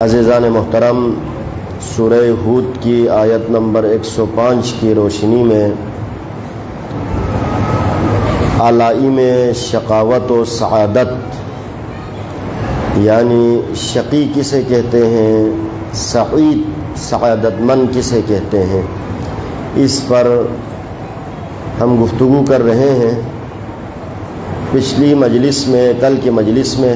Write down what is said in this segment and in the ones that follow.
عزیزان محترم، سورہ ہود کی آیت نمبر 105 کی روشنی میں علائم شقاوت و سعادت یعنی شقی کسے کہتے ہیں، سعید سعادت مند کسے کہتے ہیں، اس پر ہم گفتگو کر رہے ہیں۔ پچھلی مجلس میں، کل کی مجلس میں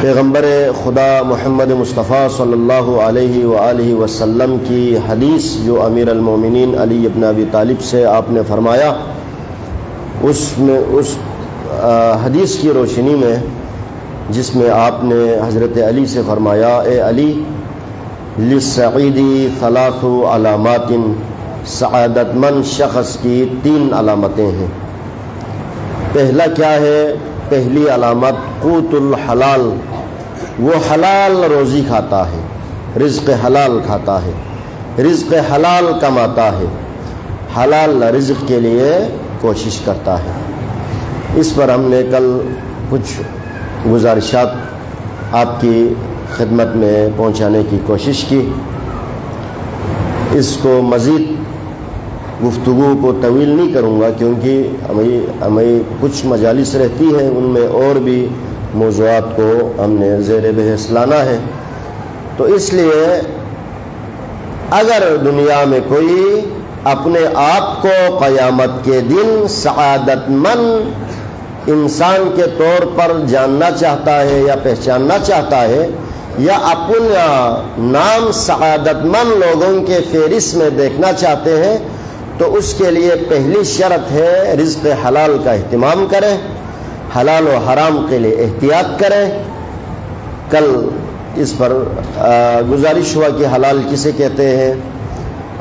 پیغمبر خدا محمد مصطفیٰ صلی اللہ علیہ وآلہ وسلم کی حدیث جو امیر المومنین علی بن ابی طالب سے آپ نے فرمایا، اس حدیث کی روشنی میں جس میں آپ نے حضرت علی سے فرمایا، اے علی، للسعیدی ثلاث علامات، سعادت مند شخص کی 3 علامتیں ہیں۔ پہلا کیا ہے؟ پہلی علامت قوت الحلال، وہ حلال روزی کھاتا ہے، رزق حلال کھاتا ہے، رزق حلال کماتا ہے، حلال رزق کے لیے کوشش کرتا ہے۔ اس پر ہم نے کل کچھ گزارشات آپ کی خدمت میں پہنچانے کی کوشش کی۔ اس کو مزید گفتگو کو طویل نہیں کروں گا کیونکہ ہمیں کچھ مجالس رہتی ہیں، ان میں اور بھی موضوعات کو ہم نے زیر بحث لانا ہے۔ تو اس لیے اگر دنیا میں کوئی اپنے آپ کو قیامت کے دن سعادت مند انسان کے طور پر جاننا چاہتا ہے یا پہچاننا چاہتا ہے، یا اپنا نام سعادت مند لوگوں کے فہرست میں دیکھنا چاہتے ہیں، تو اس کے لیے پہلی شرط ہے رزق حلال کا اہتمام کریں، حلال و حرام کے لیے احتیاط کریں۔ کل اس پر گزارش ہوا کہ حلال کسے کہتے ہیں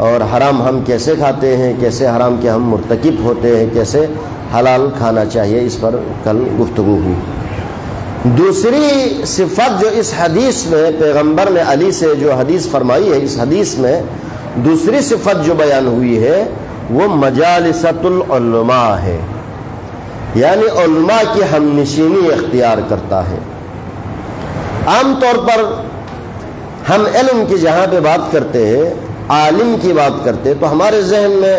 اور حرام ہم کیسے کھاتے ہیں، کیسے حرام کے ہم مرتکب ہوتے ہیں، کیسے حلال کھانا چاہیے، اس پر کل گفتگو ہوئی۔ دوسری صفت جو اس حدیث میں پیغمبر نے علی سے جو حدیث فرمائی ہے، اس حدیث میں دوسری صفت جو بیان ہوئی ہے وہ مجالست العلماء ہے، یعنی علماء کی ہم نشینی اختیار کرتا ہے۔ عام طور پر ہم علم کی جہاں پہ بات کرتے ہیں، عالم کی بات کرتے ہیں، تو ہمارے ذہن میں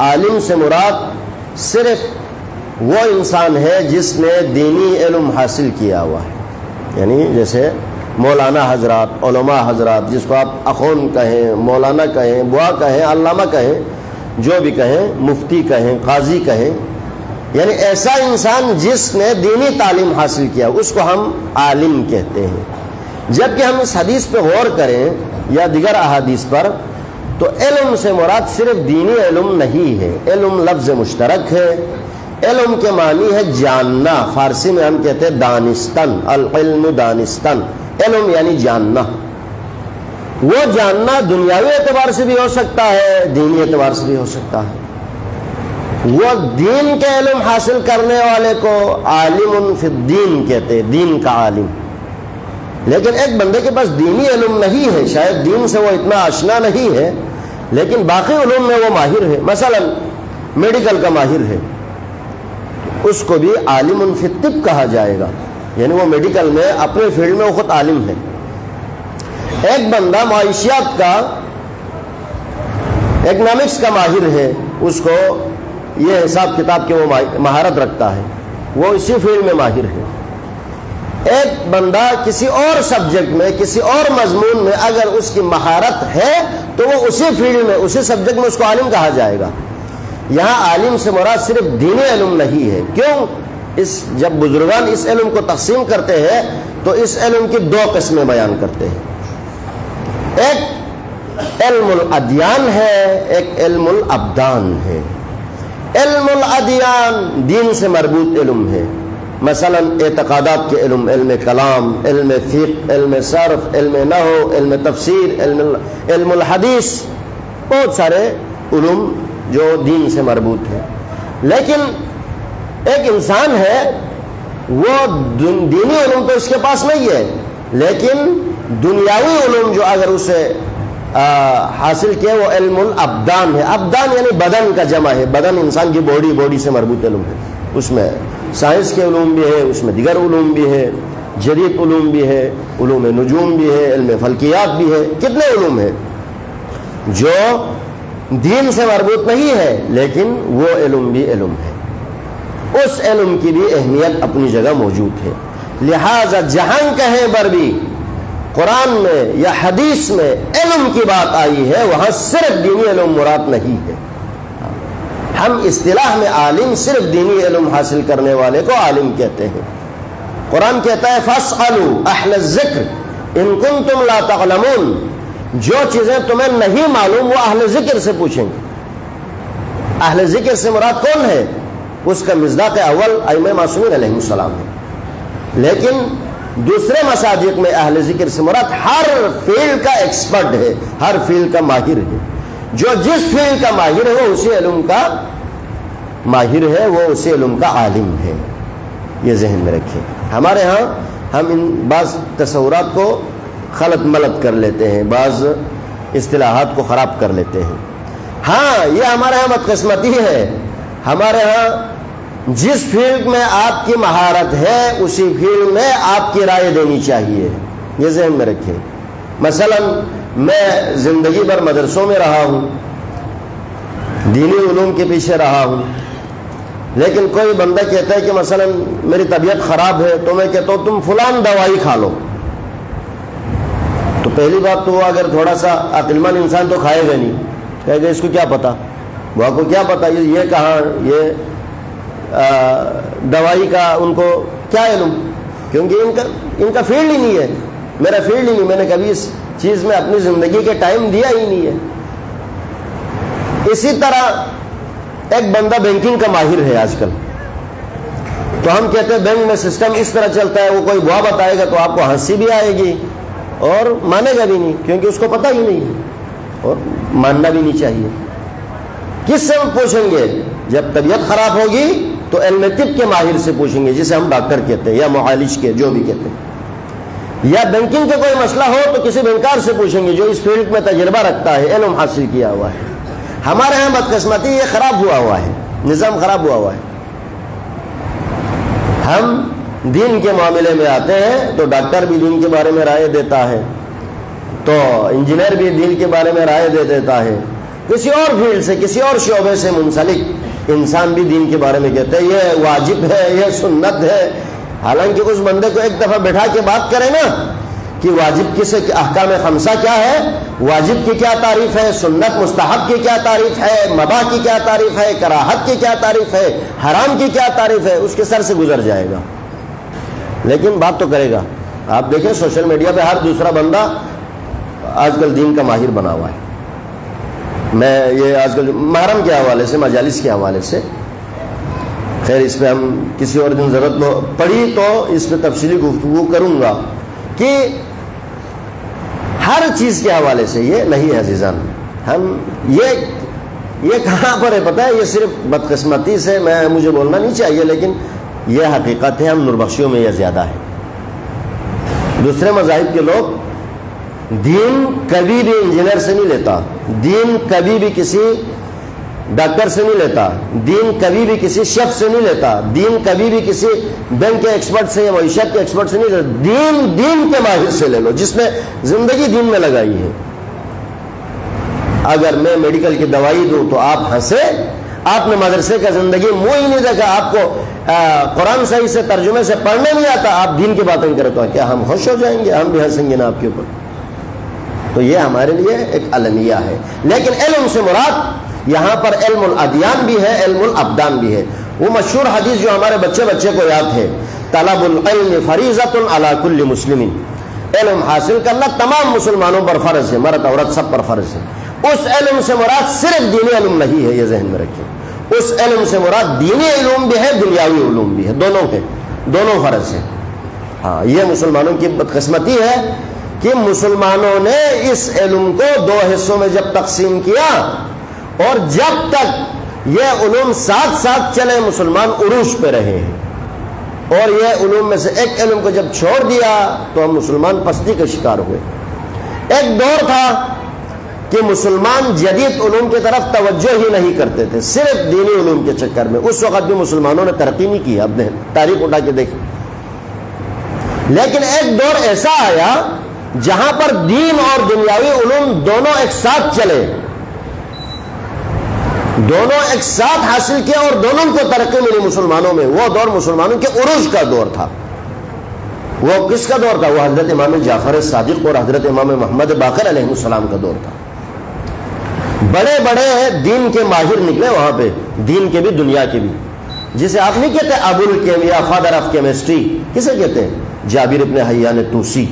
عالم سے مراد صرف وہ انسان ہے جس نے دینی علم حاصل کیا ہوا ہے، یعنی جیسے مولانا حضرات، علماء حضرات، جس کو آپ اخون کہیں، مولانا کہیں، بوا کہیں، علامہ کہیں، جو بھی کہیں، مفتی کہیں، قاضی کہیں، یعنی ایسا انسان جس نے دینی تعلیم حاصل کیا، اس کو ہم عالم کہتے ہیں۔ جبکہ ہم اس حدیث پہ غور کریں یا دیگر احادیث پر، تو علم سے مراد صرف دینی علم نہیں ہے، علم لفظ مشترک ہے۔ علم کے معنی ہے جاننا، فارسی میں ہم کہتے ہیں دانستن، العلم دانستن، علم یعنی جاننا۔ وہ جاننا دنیاوی اعتبار سے بھی ہو سکتا ہے، دینی اعتبار سے بھی ہو سکتا ہے۔ وہ دین کے علم حاصل کرنے والے کو عالم فی الدین کہتے ہیں، دین کا عالم۔ لیکن ایک بندے کے پاس دینی علم نہیں ہے، شاید دین سے وہ اتنا آشنا نہیں ہے، لیکن باقی علوم میں وہ ماہر ہے، مثلا میڈیکل کا ماہر ہے، اس کو بھی عالم فی الطب کہا جائے گا، یعنی وہ میڈیکل میں اپنے فیلڈ میں وہ خود عالم ہے۔ ایک بندہ معاشیات کا، اکنامکس کا ماہر ہے، اس کو یہ حساب کتاب کے وہ مہارت رکھتا ہے، وہ اسی فیلڈ میں ماہر ہے۔ ایک بندہ کسی اور سبجیکٹ میں، کسی اور مضمون میں اگر اس کی مہارت ہے تو وہ اسی فیلڈ میں، اسی سبجیکٹ میں اس کو عالم کہا جائے گا۔ یہاں عالم سے مراد صرف دینی علم نہیں ہے۔ کیوں؟ جب بزرگان اس علم کو تقسیم کرتے ہیں تو اس علم کی 2 قسمیں بیان کرتے ہیں، ایک علم الادیان ہے، ایک علم الابدان ہے۔ علم الادیان دین سے مربوط علم ہے، مثلا اعتقادات کے علم، علم کلام، علم فقہ، علم صرف، علم نحو، علم تفسیر، علم الحدیث، بہت سارے علوم جو دین سے مربوط ہے۔ لیکن ایک انسان ہے، وہ دینی علوم تو اس کے پاس نہیں ہے، لیکن دنیاوی علوم جو اگر اسے حاصل کیا وہ علم الابدان ہے۔ ابدان یعنی بدن کا جمع ہے، بدن انسان کی باڈی سے مربوط علم ہے، اس میں سائنس کے علوم بھی ہے، اس میں دیگر علوم بھی ہے، جدید علوم بھی ہے، علوم نجوم بھی ہے، علم فلکیات بھی ہے، کتنے علوم ہیں جو دین سے مربوط نہیں ہے، لیکن وہ علم بھی علم ہے، اس علم کی بھی اہمیت اپنی جگہ موجود ہے۔ لہذا جہاں کہیں پر بھی قرآن میں یا حدیث میں علم کی بات آئی ہے، وہاں صرف دینی علم مراد نہیں ہے۔ ہم اصطلاح میں عالم صرف دینی علم حاصل کرنے والے کو عالم کہتے ہیں۔ قرآن کہتا ہے فَاسْأَلُوا أَهْلَ الذِّكْرِ إِن كُنتُمْ لَا تَعْلَمُونَ، جو چیزیں تمہیں نہیں معلوم وہ اہل ذکر سے پوچھیں گے۔ اہل ذکر سے مراد کون ہے؟ اس کا مصداق اول ائمہ معصومین علیہ السلام ہے، لیکن دوسرے مساجد میں اہل ذکر سے مراد ہر فیلڈ کا ایکسپرٹ ہے، ہر فیلڈ کا ماہر ہے۔ جو جس فیلڈ کا ماہر ہے وہ اسی علم کا ماہر ہے، وہ اسی علم کا عالم ہے، یہ ذہن میں رکھیں۔ ہمارے ہاں ہم ان بعض تصورات کو خلط ملط کر لیتے ہیں، بعض اصطلاحات کو خراب کر لیتے ہیں۔ ہاں یہ ہمارے ہاں بدقسمتی ہے، ہمارے ہاں جس فیلڈ میں آپ کی مہارت ہے اسی فیلڈ میں آپ کی رائے دینی چاہیے، یہ ذہن میں رکھیں۔ مثلا میں زندگی بھر مدرسوں میں رہا ہوں، دینی علوم کے پیچھے رہا ہوں، لیکن کوئی بندہ کہتا ہے کہ مثلا میری طبیعت خراب ہے تو میں کہتا ہوں تم فلان دوائی کھا لو، تو پہلی بات تو وہ اگر تھوڑا سا عقل مند انسان تو کھائے گا نہیں، کہے گا اس کو کیا پتا، وہ کو کیا پتا یہ کہاں، یہ دوائی کا ان کو کیا علم، کیونکہ ان کا فیلڈ ہی نہیں ہے، میرا فیلڈ ہی نہیں، میں نے کبھی اس چیز میں اپنی زندگی کے ٹائم دیا ہی نہیں ہے۔ اسی طرح ایک بندہ بینکنگ کا ماہر ہے آج کل، تو ہم کہتے ہیں بینک میں سسٹم اس طرح چلتا ہے، وہ کوئی بوا بتائے گا تو آپ کو ہنسی بھی آئے گی اور مانے گا بھی نہیں، کیونکہ اس کو پتہ ہی نہیں ہے اور ماننا بھی نہیں چاہیے۔ کس سے ہم پوچھیں گے؟ جب طبیعت خراب ہوگی تو علم طب کے ماہر سے پوچھیں گے، جسے ہم ڈاکٹر کہتے ہیں یا معالج کے، جو بھی کہتے ہیں۔ یا بینکنگ کا کوئی مسئلہ ہو تو کسی بینکار سے پوچھیں گے جو اس فیلڈ میں تجربہ رکھتا ہے، علم حاصل کیا ہوا ہے۔ ہمارے ہاں بدقسمتی یہ خراب ہوا ہے، نظام خراب ہوا ہے۔ ہم دین کے معاملے میں آتے ہیں تو ڈاکٹر بھی دین کے بارے میں رائے دیتا ہے، تو انجینئر بھی دین کے بارے میں رائے دے دیتا ہے، کسی اور فیلڈ سے، کسی اور شعبے سے منسلک انسان بھی دین کے بارے میں کہتے ہیں یہ واجب ہے، یہ سنت ہے۔ حالانکہ اس بندے کو ایک دفعہ بٹھا کے بات کریں نا کہ واجب کسے، احکام خمسہ کیا ہے، واجب کی کیا تعریف ہے، سنت مستحب کی کیا تعریف ہے، مباح کی کیا تعریف ہے، کراہت کی کیا تعریف ہے، حرام کی کیا تعریف ہے، اس کے سر سے گزر جائے گا، لیکن بات تو کرے گا۔ آپ دیکھیں سوشل میڈیا پہ ہر دوسرا بندہ آج کل دین کا ماہر بنا ہوا ہے۔ میں یہ آج کل محرم کے حوالے سے، مجالس کے حوالے سے، خیر اس پہ ہم کسی اور دن ضرورت پڑی تو اس پہ تفصیلی گفتگو کروں گا کہ ہر چیز کے حوالے سے یہ نہیں ہے عزیزان۔ ہم یہ کہاں پر ہے پتہ ہے، یہ صرف بدقسمتی سے مجھے بولنا نہیں چاہیے، لیکن یہ حقیقت ہے، ہم نوربخشیوں میں یہ زیادہ ہے۔ دوسرے مذاہب کے لوگ دین کبھی بھی انجینئر سے نہیں لیتا، دین کبھی بھی کسی ڈاکٹر سے نہیں لیتا، دین کبھی بھی کسی شیف سے نہیں لیتا، دین کبھی بھی کسی بینک کے ایکسپرٹ سے یا معیشت کے ایکسپرٹ سے نہیں لیتا، دین کے ماہر سے لے لو جس نے زندگی دین میں لگائی ہے۔ اگر میں میڈیکل کی دوائی دوں تو آپ ہنسے، آپ نے مدرسے کا زندگی منہ ہی نہیں دیکھا، آپ کو قرآن صحیح سے ترجمے سے پڑھنے نہیں آتا، آپ دین کی باتیں کرے تو کیا ہم خوش ہو جائیں گے؟ ہم بھی ہنسیں گے نا آپ کے اوپر۔ تو یہ ہمارے لیے ایک المیہ ہے، لیکن علم سے مراد یہاں پر علم الادیان بھی ہے، علم الابدان بھی ہے۔ وہ مشہور حدیث جو ہمارے بچے کو یاد ہے، طلب العلم فریضۃ علی کل مسلم، علم حاصل کرنا تمام مسلمانوں پر فرض ہے، مرد عورت سب پر فرض ہے۔ اس علم سے مراد صرف دینی علم نہیں ہے، یہ ذہن میں رکھیں۔ اس علم سے مراد دینی علوم بھی ہے، دنیاوی علوم بھی ہے، دونوں ہیں، دونوں فرض ہیں۔ ہاں یہ مسلمانوں کی بدقسمتی ہے کہ مسلمانوں نے اس علم کو دو حصوں میں جب تقسیم کیا، اور جب تک یہ علوم ساتھ ساتھ چلے مسلمان عروج پہ رہے ہیں، اور یہ علوم میں سے ایک علم کو جب چھوڑ دیا تو ہم مسلمان پستی کا شکار ہوئے۔ ایک دور تھا کہ مسلمان جدید علوم کی طرف توجہ ہی نہیں کرتے تھے، صرف دینی علوم کے چکر میں۔ اس وقت بھی مسلمانوں نے ترقی نہیں کی، اب تاریخ اٹھا کے دیکھیں، لیکن ایک دور ایسا آیا جہاں پر دین اور دنیاوی علوم دونوں ایک ساتھ چلے، دونوں ایک ساتھ حاصل کیا اور دونوں کو ترقی ملی مسلمانوں میں۔ وہ دور مسلمانوں کے عروج کا دور تھا۔ وہ کس کا دور تھا؟ وہ حضرت امام جعفر صادق اور حضرت امام محمد باقر علیہ السلام کا دور تھا۔ بڑے بڑے دین کے ماہر نکلے وہاں پہ، دین کے بھی دنیا کے بھی، جسے آپ نہیں کہتے ابو الکیمیا، فادر آف کیمسٹری، کسے کہتے ہیں؟ جابر ابن حیان طوسی،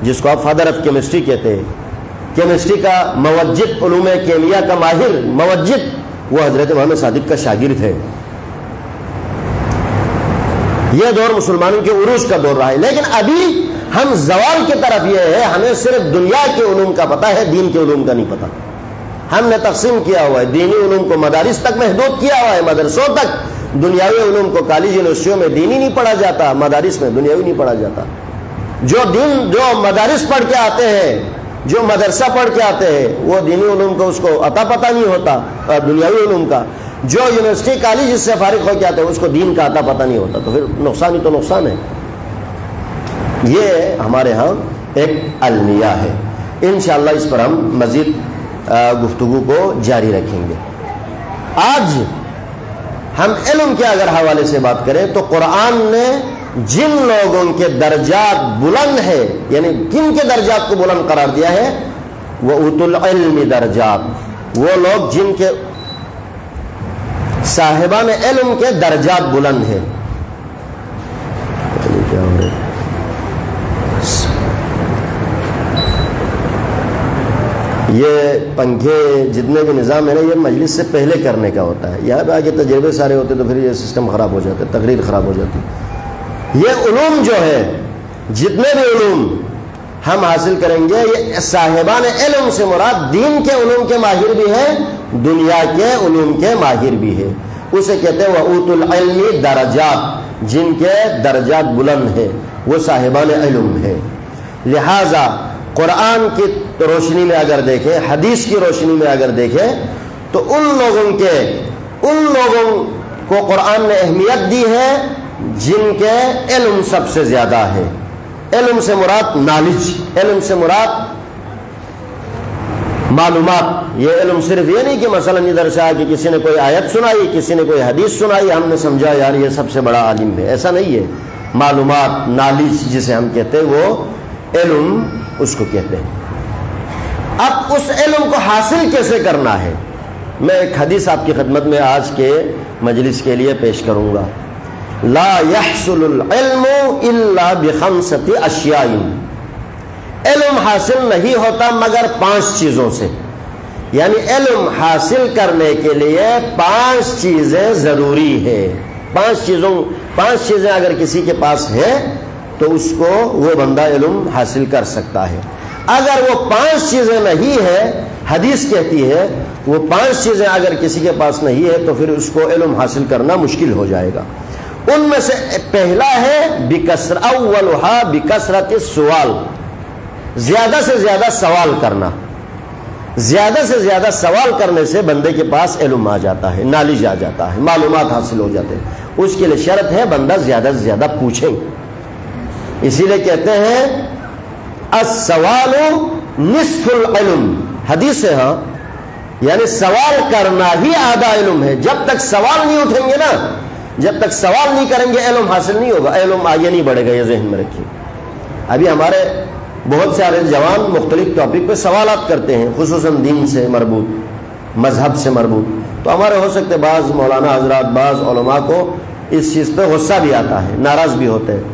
جس کو آپ فادر آف کیمسٹری کہتے ہیں، کیمسٹری کا موجد، علوم کیمیا کا ماہر موجد، وہ حضرت امام صادق کا شاگرد ہے۔ یہ دور مسلمانوں کے عروج کا دور رہا ہے، لیکن ابھی ہم زوال کی طرف یہ ہے، ہمیں صرف دنیا کے علوم کا پتہ ہے، دین کے علوم کا نہیں پتہ۔ ہم نے تقسیم کیا ہوا ہے، دینی علوم کو مدارس تک محدود کیا ہوا ہے، مدرسوں تک، دنیاوی علوم کو کالج یونیورسٹیوں میں دینی نہیں پڑھا جاتا، مدارس میں دنیاوی نہیں پڑھا جاتا۔ جو مدارس پڑھ کے آتے ہیں، جو مدرسہ پڑھ کے آتے ہیں، وہ دینی علوم کو اس کو عطا پتہ نہیں ہوتا، دنیاوی علوم کا۔ جو یونیورسٹی کالج اس سے فارغ ہو کے آتے ہیں، اس کو دین کا عطا پتہ نہیں ہوتا، تو پھر نقصان ہی تو نقصان ہے۔ یہ ہمارے ہاں ایک المیہ ہے۔ انشاءاللہ اس پر ہم مزید گفتگو کو جاری رکھیں گے۔ آج ہم علم کے اگر حوالے سے بات کریں تو قرآن نے جن لوگوں کے درجات بلند ہے، یعنی کن کے درجات کو بلند قرار دیا ہے، وہ اوت العلم درجات، وہ لوگ جن کے صاحبان علم کے درجات بلند ہیں۔ یہ پنکھے جتنے بھی نظام ہے نا، یہ مجلس سے پہلے کرنے کا ہوتا ہے، یہاں پہ آگے تجربے سارے ہوتے تو پھر یہ سسٹم خراب ہو جاتا ہے، تقریر خراب ہو جاتی۔ یہ علوم جو ہے، جتنے بھی علوم ہم حاصل کریں گے، یہ صاحبان علم سے مراد دین کے علوم کے ماہر بھی ہیں، دنیا کے علوم کے ماہر بھی ہے۔ اسے کہتے ہیں وَأُوتُ الْعِلْمِ درجات، جن کے درجات بلند ہیں وہ صاحبان علم ہے۔ لہذا قرآن کی روشنی میں اگر دیکھیں، حدیث کی روشنی میں اگر دیکھیں، تو ان لوگوں کو قرآن نے اہمیت دی ہے جن کے علم سب سے زیادہ ہے۔ علم سے مراد نالج، علم سے مراد معلومات۔ یہ علم صرف یہ نہیں کہ مثلا ادھر سے آ کے کسی نے کوئی آیت سنائی، کسی نے کوئی حدیث سنائی، ہم نے سمجھا یار یہ سب سے بڑا عالم ہے، ایسا نہیں ہے۔ معلومات، نالج جسے ہم کہتے ہیں، وہ علم اس کو کہتے ہیں۔ اب اس علم کو حاصل کیسے کرنا ہے، میں ایک حدیث آپ کی خدمت میں آج کے مجلس کے لیے پیش کروں گا۔ لا يحصل العلم الا بخمسۃ اشیاء، علم حاصل نہیں ہوتا مگر 5 چیزوں سے، یعنی علم حاصل کرنے کے لیے 5 چیزیں ضروری ہے۔ 5 چیزیں اگر کسی کے پاس ہے تو اس کو وہ بندہ علم حاصل کر سکتا ہے۔ اگر وہ 5 چیزیں نہیں ہے، حدیث کہتی ہے وہ 5 چیزیں اگر کسی کے پاس نہیں ہے تو پھر اس کو علم حاصل کرنا مشکل ہو جائے گا۔ ان میں سے پہلا ہے اولھا بکثرت السؤال، زیادہ سے زیادہ سوال کرنا۔ زیادہ سے زیادہ سوال کرنے سے بندے کے پاس علم آ جاتا ہے، نالج آ جاتا ہے، معلومات حاصل ہو جاتے ہیں۔ اس کے لیے شرط ہے بندہ زیادہ سے زیادہ پوچھے۔ اسی لیے کہتے ہیں السوال نصف العلم، حدیث ہے ہاں، یعنی سوال کرنا ہی آدھا علم ہے۔ جب تک سوال نہیں اٹھیں گے نا، جب تک سوال نہیں کریں گے علم حاصل نہیں ہوگا، علم آگے نہیں بڑھے گا، یہ ذہن میں رکھیے۔ ابھی ہمارے بہت سارے جوان مختلف ٹاپک پہ سوالات کرتے ہیں، خصوصاً دین سے مربوط، مذہب سے مربوط، تو ہمارے ہو سکتے بعض مولانا حضرات، بعض علماء کو اس چیز پہ غصہ بھی آتا ہے، ناراض بھی ہوتے ہیں۔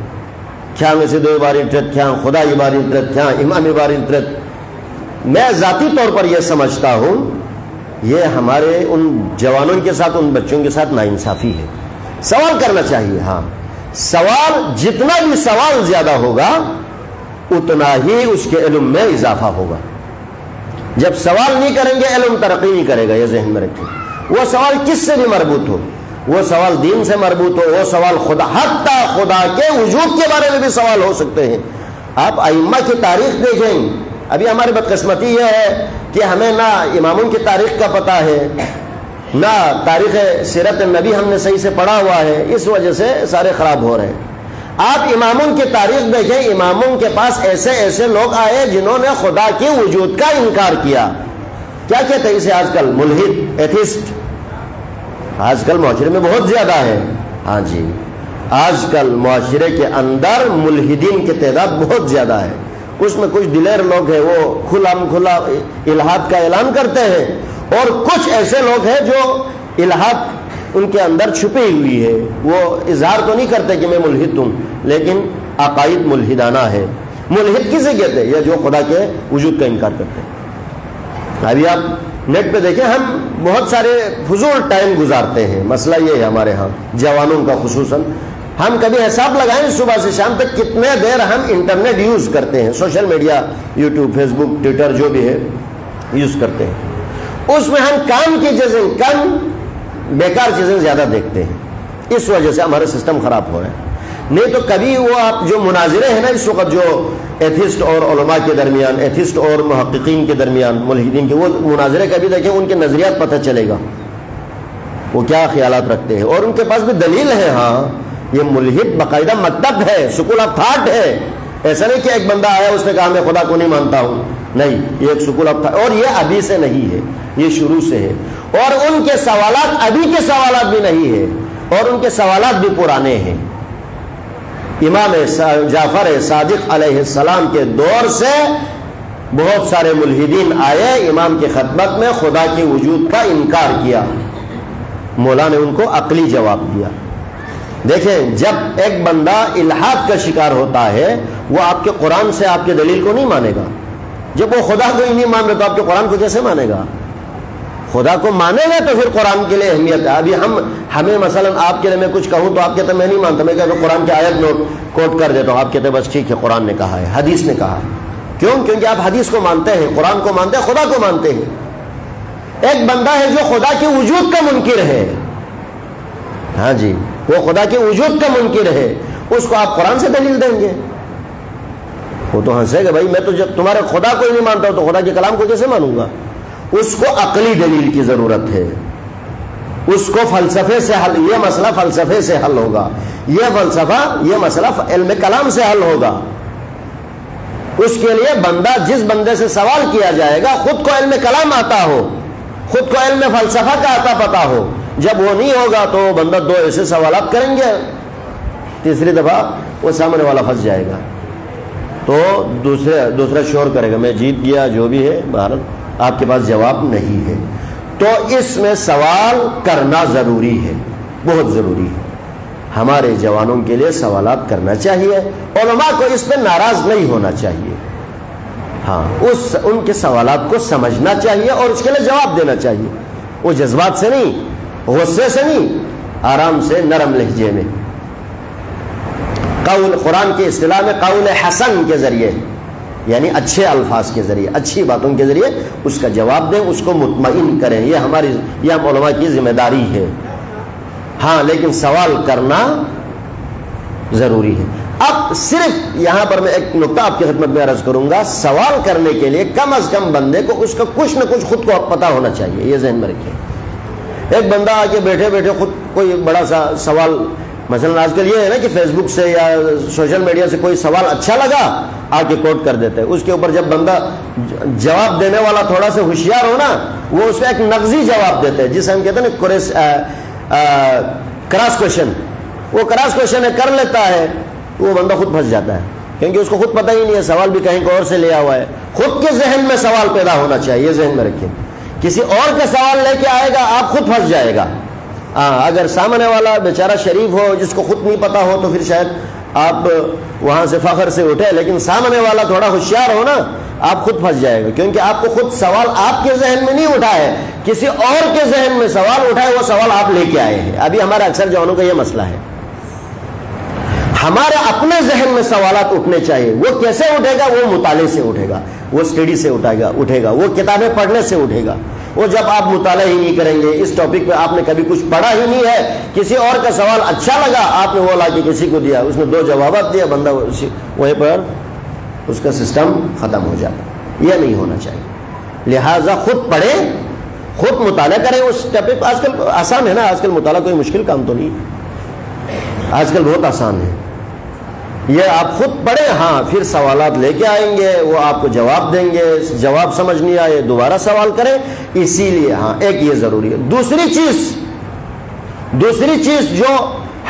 کیا میں سے دو باری ٹرت، کیا خدا یہ باری ٹرت، کیا امام باری ٹرت۔ میں ذاتی طور پر یہ سمجھتا ہوں یہ ہمارے ان جوانوں کے ساتھ، ان بچوں کے ساتھ ناانصافی ہے۔ سوال کرنا چاہیے، ہاں، سوال جتنا بھی سوال زیادہ ہوگا اتنا ہی اس کے علم میں اضافہ ہوگا۔ جب سوال نہیں کریں گے علم ترقی نہیں کرے گا، یہ ذہن میں رکھیں۔ وہ سوال کس سے بھی مربوط ہو، وہ سوال دین سے مربوط ہو، وہ سوال حتیٰ خدا کے وجود کے بارے میں بھی سوال ہو سکتے ہیں۔ آپ ائمہ کی تاریخ دیکھیں، ابھی ہماری بدقسمتی یہ ہے کہ ہمیں نہ اماموں کی تاریخ کا پتہ ہے، نہ تاریخ سیرت النبی ہم نے صحیح سے پڑھا ہوا ہے، اس وجہ سے سارے خراب ہو رہے ہیں۔ آپ اماموں کی تاریخ دیکھیں، اماموں کے پاس ایسے ایسے لوگ آئے جنہوں نے خدا کے وجود کا انکار کیا. کیا کہتے ہیں اسے آج کل؟ ملحد، ایتھسٹ. آج کل معاشرے میں بہت زیادہ ہے. ہاں جی، آج کل معاشرے کے اندر ملحدین کی تعداد بہت زیادہ ہے. اس میں کچھ دلیر لوگ ہیں، وہ کھلا الحاد کا اعلان کرتے ہیں، اور کچھ ایسے لوگ ہیں جو الحاد ان کے اندر چھپی ہوئی ہے. وہ اظہار تو نہیں کرتے کہ میں ملحد ہوں، لیکن عقائد ملحدانہ ہے. ملحد کسے کہتے ہیں؟ یہ جو خدا کے وجود کا انکار کرتے ہیں. ابھی آپ نیٹ پہ دیکھیں، ہم بہت سارے فضول ٹائم گزارتے ہیں. مسئلہ یہ ہے ہمارے ہاں جوانوں کا خصوصاً، ہم کبھی حساب لگائیں صبح سے شام تک کتنے دیر ہم انٹرنیٹ یوز کرتے ہیں، سوشل میڈیا، یوٹیوب، فیس بک، ٹویٹر، جو بھی ہے یوز کرتے ہیں. اس میں ہم کام کی چیزیں کم، بیکار چیزیں زیادہ دیکھتے ہیں. اس وجہ سے ہمارا سسٹم خراب ہو رہا ہے. نہیں تو کبھی وہ آپ جو مناظرے ہیں نا اس وقت، جو ایتھسٹ اور علماء کے درمیان، ایتھسٹ اور محققین کے درمیان، ملحدین کے، وہ مناظرے کبھی دیکھیں، ان کے نظریات پتہ چلے گا وہ کیا خیالات رکھتے ہیں، اور ان کے پاس بھی دلیل ہے. ہاں، یہ ملحد باقاعدہ مکتب ہے، سکول آف تھاٹ ہے. ایسا نہیں کہ ایک بندہ آیا اس نے کہا میں خدا کو نہیں مانتا ہوں. نہیں، یہ ایک سکول آف تھاٹ، اور یہ ابھی سے نہیں ہے، یہ شروع سے ہے. اور ان کے سوالات ابھی کے سوالات بھی نہیں ہے، اور ان کے سوالات بھی پرانے ہیں. امام جعفر صادق علیہ السلام کے دور سے بہت سارے ملحدین آئے، امام کی خدمت میں خدا کے وجود کا انکار کیا. مولا نے ان کو عقلی جواب دیا. دیکھیں، جب ایک بندہ الحاد کا شکار ہوتا ہے، وہ آپ کے قرآن سے آپ کے دلیل کو نہیں مانے گا. جب وہ خدا کو ہی نہیں مان رہا تو آپ کے قرآن کو کیسے مانے گا؟ خدا کو مانے گا تو پھر قرآن کے لیے اہمیت ہے. ابھی ہمیں مثلا آپ کے لیے میں کچھ کہوں تو آپ کہتے ہیں میں نہیں مانتا، میں کہتا ہوں قرآن کی آیت کوٹ کر دیتا ہوں، آپ کہتے ہیں بس ٹھیک ہے، قرآن نے کہا ہے، حدیث نے کہا ہے. کیوں؟ کیونکہ آپ حدیث کو مانتے ہیں، قرآن کو مانتے ہیں، خدا کو مانتے ہیں. ایک بندہ ہے جو خدا کے وجود کا منکر ہے. ہاں جی، وہ خدا کے وجود کا منکر ہے، اس کو آپ قرآن سے دلیل دیں گے؟ وہ تو ہنسے گا، بھائی میں تو جب تمہارے خدا کو ہی نہیں مانتا ہوں تو خدا کے کلام کو کیسے مانوں گا؟ اس کو عقلی دلیل کی ضرورت ہے. اس کو فلسفے سے حل، یہ مسئلہ فلسفے سے حل ہوگا، یہ فلسفہ، یہ مسئلہ علم کلام سے حل ہوگا. اس کے لیے بندہ، جس بندے سے سوال کیا جائے گا، خود کو علم کلام آتا ہو، خود کو علم فلسفہ کا آتا پتا ہو. جب وہ نہیں ہوگا تو بندہ دو ایسے سوالات کریں گے، تیسری دفعہ وہ سامنے والا پھنس جائے گا تو دوسرا شور کرے گا میں جیت گیا، جو بھی ہے بہرحال آپ کے پاس جواب نہیں ہے. تو اس میں سوال کرنا ضروری ہے، بہت ضروری ہے. ہمارے جوانوں کے لیے سوالات کرنا چاہیے، علماء کو اس پہ ناراض نہیں ہونا چاہیے. ہاں، ان کے سوالات کو سمجھنا چاہیے اور اس کے لیے جواب دینا چاہیے. وہ جذبات سے نہیں، غصے سے نہیں، آرام سے، نرم لہجے میں. قول، قرآن کی اصطلاح میں قول حسن کے ذریعے، یعنی اچھے الفاظ کے ذریعے، اچھی باتوں کے ذریعے اس کا جواب دیں، اس کو مطمئن کریں. یہ ہم علماء کی ذمہ داری ہے. ہاں، لیکن سوال کرنا ضروری ہے. اب صرف یہاں پر میں ایک نقطہ آپ کی خدمت میں عرض کروں گا. سوال کرنے کے لیے کم از کم بندے کو اس کا کچھ نہ کچھ خود کو پتہ ہونا چاہیے. یہ ذہن میں رکھیں. ایک بندہ آ کے بیٹھے بیٹھے خود کوئی بڑا سا سوال، مثلا آج کل یہ ہے نا کہ فیس بک سے یا سوشل میڈیا سے کوئی سوال اچھا لگا، آ کے کوٹ کر دیتے ہیں. اس کے اوپر جب بندہ جواب دینے والا تھوڑا سا ہوشیار ہو نا، وہ اس کا ایک نقضی جواب دیتے ہیں، جسے ہم کہتے ہیں نا کراس کوشچن. وہ کراس کوشچن کر لیتا ہے، وہ بندہ خود پھنس جاتا ہے، کیونکہ اس کو خود پتہ ہی نہیں ہے، سوال بھی کہیں کو اور سے لیا ہوا ہے. خود کے ذہن میں سوال پیدا ہونا چاہیے، یہ ذہن میں رکھیں. کسی اور کا سوال لے کے آئے گا، آپ خود پھنس جائے گا. اگر سامنے والا بیچارہ شریف ہو، جس کو خود نہیں پتا ہو، تو پھر شاید آپ وہاں سے فخر سے اٹھے. لیکن سامنے والا تھوڑا ہوشیار ہو نا، آپ خود پھنس جائے گا، کیونکہ آپ کو خود سوال آپ کے ذہن میں نہیں اٹھا ہے، کسی اور کے ذہن میں سوال اٹھا ہے، وہ سوال آپ لے کے آئے ہیں. ابھی ہمارے اکثر جوانوں کا یہ مسئلہ ہے. ہمارے اپنے ذہن میں سوالات اٹھنے چاہیے. وہ کیسے اٹھے گا؟ وہ مطالعے سے اٹھے گا، وہ اسٹڈی سے اٹھے گا، وہ کتابیں پڑھنے سے اٹھے گا. وہ جب آپ مطالعہ ہی نہیں کریں گے، اس ٹاپک پہ آپ نے کبھی کچھ پڑھا ہی نہیں ہے، کسی اور کا سوال اچھا لگا، آپ نے وہ لا کے کسی کو دیا، اس نے دو جوابات دیا، بندہ وہیں پر اس کا سسٹم ختم ہو جائے. یہ نہیں ہونا چاہیے. لہٰذا خود پڑھیں، خود مطالعہ کریں اس ٹاپک. آج کل آسان ہے نا، آج کل مطالعہ کوئی مشکل کام تو نہیں ہے، آج کل بہت آسان ہے. یہ آپ خود پڑھیں، ہاں پھر سوالات لے کے آئیں گے، وہ آپ کو جواب دیں گے، جواب سمجھ نہیں آئے دوبارہ سوال کریں، اسی لیے ہاں ایک یہ ضروری ہے۔ دوسری چیز جو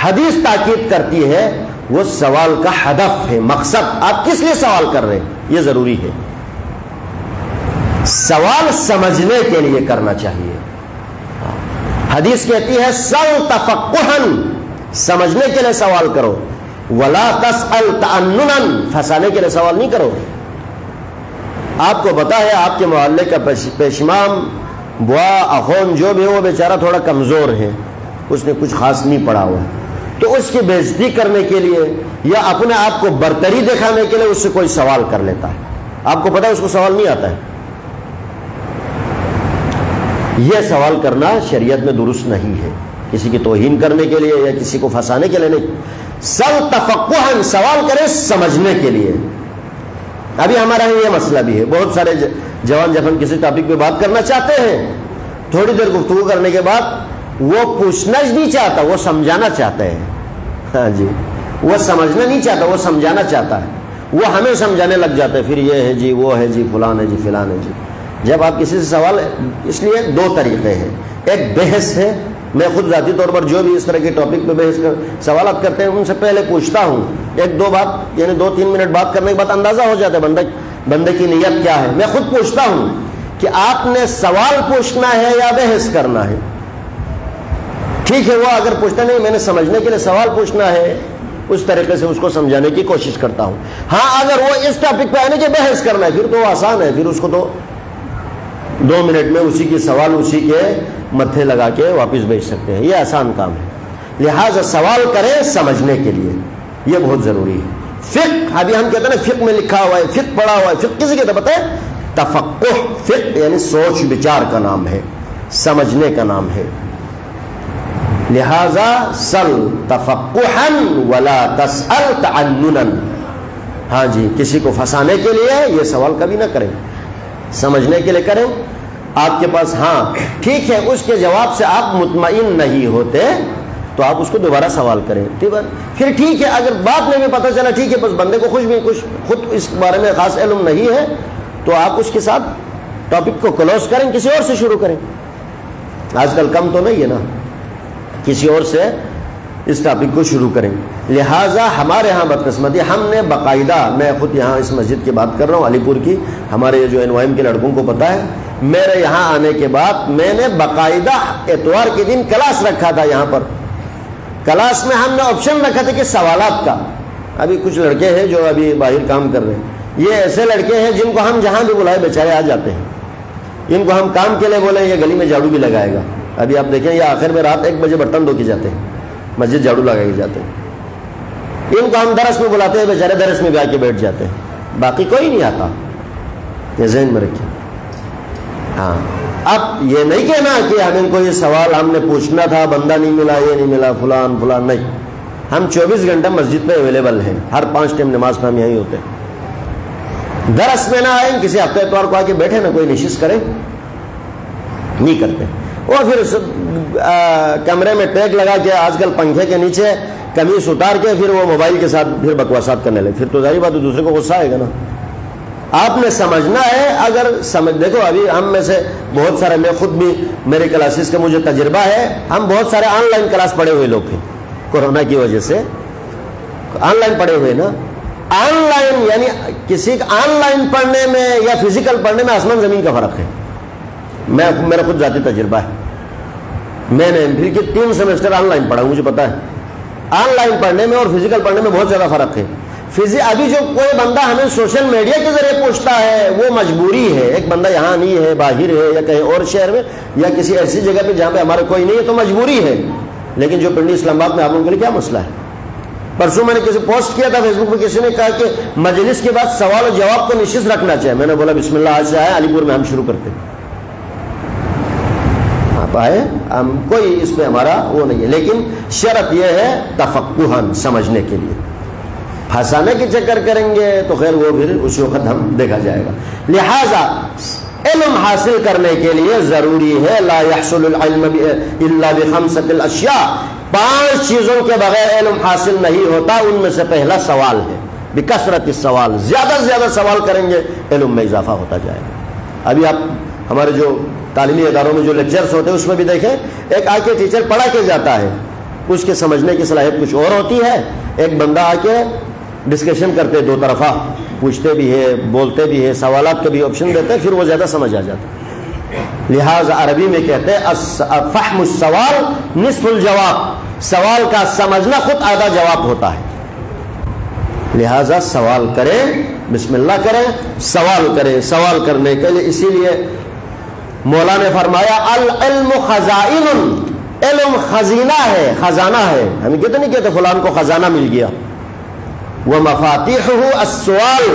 حدیث تاکید کرتی ہے وہ سوال کا ہدف ہے، مقصد، آپ کس لیے سوال کر رہے ہیں یہ ضروری ہے۔ سوال سمجھنے کے لیے کرنا چاہیے۔ حدیث کہتی ہے سل تفقہن، سمجھنے کے لیے سوال کرو، ولا تسأل تعننا، پھنسانے کے لیے سوال نہیں کرو۔ آپ کو پتا ہے آپ کے محلے کا پیشمام بوا اخون جو بھی وہ بیچارہ تھوڑا کمزور ہے، اس نے کچھ خاص نہیں پڑھا ہوا، تو اس کی بےعزتی کرنے کے لیے یا اپنے آپ کو برتری دکھانے کے لیے اس سے کوئی سوال کر لیتا ہے، آپ کو پتا ہے اس کو سوال نہیں آتا ہے۔ یہ سوال کرنا شریعت میں درست نہیں ہے، کسی کی توہین کرنے کے لیے یا کسی کو پھنسانے کے لیے نہیں۔ سل تفقہن، سوال کرے سمجھنے کے لیے۔ ابھی ہمارا یہ مسئلہ بھی ہے، بہت سارے جوان جب ہم کسی ٹاپک پہ بات کرنا چاہتے ہیں، تھوڑی دیر گفتگو کرنے کے بعد وہ پوچھنا ہی نہیں چاہتا، وہ سمجھانا چاہتا ہے۔ ہاں جی، وہ سمجھنا نہیں چاہتا، وہ سمجھانا چاہتا ہے، وہ ہمیں سمجھانے لگ جاتا ہے، پھر یہ ہے جی، وہ ہے جی، فلان ہے جی، فلان ہے جی۔ جب آپ کسی سے سوال، اس لیے دو طریقے ہیں، ایک بحث ہے، میں خود ذاتی طور پر جو بھی اس طرح کے ٹاپک پہ بحث سوالات کرتے ہیں ان سے پہلے پوچھتا ہوں، ایک دو بات یعنی 2-3 منٹ بات کرنے کے بعد اندازہ ہو جاتا ہے بندے کی نیت کیا ہے۔ میں خود پوچھتا ہوں کہ آپ نے سوال پوچھنا ہے یا بحث کرنا ہے۔ ٹھیک ہے، وہ اگر پوچھتا نہیں میں نے سمجھنے کے لیے سوال پوچھنا ہے، اس طریقے سے اس کو سمجھانے کی کوشش کرتا ہوں۔ ہاں اگر وہ اس ٹاپک پہ آنے کے بحث کرنا ہے پھر تو وہ آسان ہے، پھر اس کو تو 2 منٹ میں اسی کی سوال اسی کے متھے لگا کے واپس بھیج سکتے ہیں، یہ آسان کام ہے۔ لہٰذا سوال کریں سمجھنے کے لیے، یہ بہت ضروری ہے۔ فقہ، ابھی ہم کہتے ہیں نا فقہ میں لکھا ہوا ہے، فقہ پڑھا ہوا ہے، فقہ کسی کہتے ہیں پتہ ہے؟ تفقہ، فقہ یعنی سوچ بچار کا نام ہے، سمجھنے کا نام ہے۔ لہذا سل تفقہا ولا تسأل تعننا، ہاں جی، کسی کو پھنسانے کے لیے یہ سوال کبھی نہ کریں، سمجھنے کے لیے کریں۔ آپ کے پاس ہاں ٹھیک ہے اس کے جواب سے آپ مطمئن نہیں ہوتے تو آپ اس کو دوبارہ سوال کریں، پھر ٹھیک ہے اگر بعد میں بھی پتہ چلا ٹھیک ہے بس بندے کو خود اس بارے میں خاص علم نہیں ہے تو آپ اس کے ساتھ ٹاپک کو کلوز کریں، کسی اور سے شروع کریں۔ آج کل کم تو نہیں ہے نا، کسی اور سے اس ٹاپک کو شروع کریں۔ لہٰذا ہمارے ہاں بدقسمتی، ہم نے باقاعدہ، میں خود یہاں اس مسجد کی بات کر رہا ہوں علی پور کی، ہمارے یہ جو NYM کے لڑکوں کو پتہ ہے، میرے یہاں آنے کے بعد میں نے باقاعدہ اتوار کے دن کلاس رکھا تھا یہاں پر۔ کلاس میں ہم نے آپشن رکھا تھا کہ سوالات کا، ابھی کچھ لڑکے ہیں جو ابھی باہر کام کر رہے ہیں، یہ ایسے لڑکے ہیں جن کو ہم جہاں بھی بلائے بیچارے آ جاتے ہیں، ان کو ہم کام کے لیے بولیں یہ گلی میں جھاڑو بھی لگائے گا، ابھی آپ دیکھیں یہ آخر میں رات 1 بجے برتن دھو کے جاتے ہیں، مسجد جھاڑو لگا کے جاتے ہیں۔ ان کو ہم درس میں بلاتے ہیں، بیچارے درس میں بھی آ کے بیٹھ جاتے ہیں، باقی کوئی نہیں آتا، یہ ذہن میں رکھیں۔ ہاں اب یہ نہیں کہنا کہ ہم ان کو یہ سوال ہم نے پوچھنا تھا، بندہ نہیں ملا، یہ نہیں ملا، فلان فلان، نہیں، ہم 24 گھنٹہ مسجد میں اویلیبل ہیں، ہر 5 ٹائم نماز میں ہم یہیں ہوتے ہیں۔ درس میں نہ آئیں، کسی ہفتے اتوار کو آ کے بیٹھے نا، کوئی نشست کرے نہیں کرتے، اور پھر کمرے میں ٹیک لگا کے آج کل پنکھے کے نیچے قمیص اتار کے پھر وہ موبائل کے ساتھ پھر بکواسات کرنے لگے، پھر تو ظاہر بات ہے دوسرے کو غصہ آئے گا نا۔ آپ نے سمجھنا ہے، اگر دیکھو ابھی ہم میں سے بہت سارے، میں خود بھی میرے کلاسز کا مجھے تجربہ ہے، ہم بہت سارے آن لائن کلاس پڑھے ہوئے لوگ ہیں، کورونا کی وجہ سے آن لائن پڑھے ہوئے نا۔ آن لائن یعنی کسی آن لائن پڑھنے میں یا فزیکل پڑھنے میں آسمان زمین کا فرق ہے، میرا خود ذاتی تجربہ ہے، میں نے پھر کہ 3 سیمسٹر آن لائن پڑھا، مجھے پتا ہے آن لائن پڑھنے میں اور فزیکل پڑھنے میں بہت زیادہ فرق ہے۔ ابھی جو کوئی بندہ ہمیں سوشل میڈیا کے ذریعے پوچھتا ہے وہ مجبوری ہے، ایک بندہ یہاں نہیں ہے، باہر ہے یا کہیں اور شہر میں یا کسی ایسی جگہ پہ جہاں پہ ہمارا کوئی نہیں ہے تو مجبوری ہے، لیکن جو پنڈی اسلام آباد میں آپ لوگوں کے لیے کیا مسئلہ ہے؟ پرسوں میں نے کسی پوسٹ کیا تھا فیس بک پہ، کسی نے کہا کہ مجلس کے بعد سوال و جواب کو نشست رکھنا چاہیے، میں نے بولا بسم اللہ، آج سے آئے علی پور میں ہم شروع کرتے ہیں، آپ آئے، ہم کوئی اس پہ ہمارا وہ نہیں ہے، لیکن شرط یہ ہے تفقہاً، سمجھنے کے لیے۔ پھنسانے کے چکر کریں گے تو خیر وہ پھر اس وقت ہم دیکھا جائے گا۔ لہذا علم حاصل کرنے کے لیے ضروری ہے لا يحصل العلم الا بخمسة الاشیاء، 5 چیزوں کے بغیر علم حاصل نہیں ہوتا. ان میں سے پہلا سوال ہے. بکثرت السوال، زیادہ سے زیادہ سوال کریں گے علم میں اضافہ ہوتا جائے گا. ابھی آپ ہمارے جو تعلیمی اداروں میں جو لیکچرز ہوتے ہیں اس میں بھی دیکھیں، ایک آ کے ٹیچر پڑھا کے جاتا ہے، اس کے سمجھنے کی صلاحیت کچھ اور ہوتی ہے. ایک بندہ آ کے ڈسکشن کرتے، 2 طرفہ پوچھتے بھی ہے، بولتے بھی ہے، سوالات کا بھی آپشن دیتے ہیں، پھر وہ زیادہ سمجھ آ جاتا ہے. لہٰذا عربی میں کہتے ہیں فہم السوال نصف الجواب، سوال کا سمجھنا خود آدھا جواب ہوتا ہے. لہٰذا سوال کریں، بسم اللہ کریں، سوال کریں. سوال کرنے کے لیے اسی لیے مولا نے فرمایا العلم خزائن، علم خزینہ ہے، خزانہ ہے. ہم کہتے نہیں کہتے فلان کو خزانہ مل گیا. ومفاتیحہ السؤال،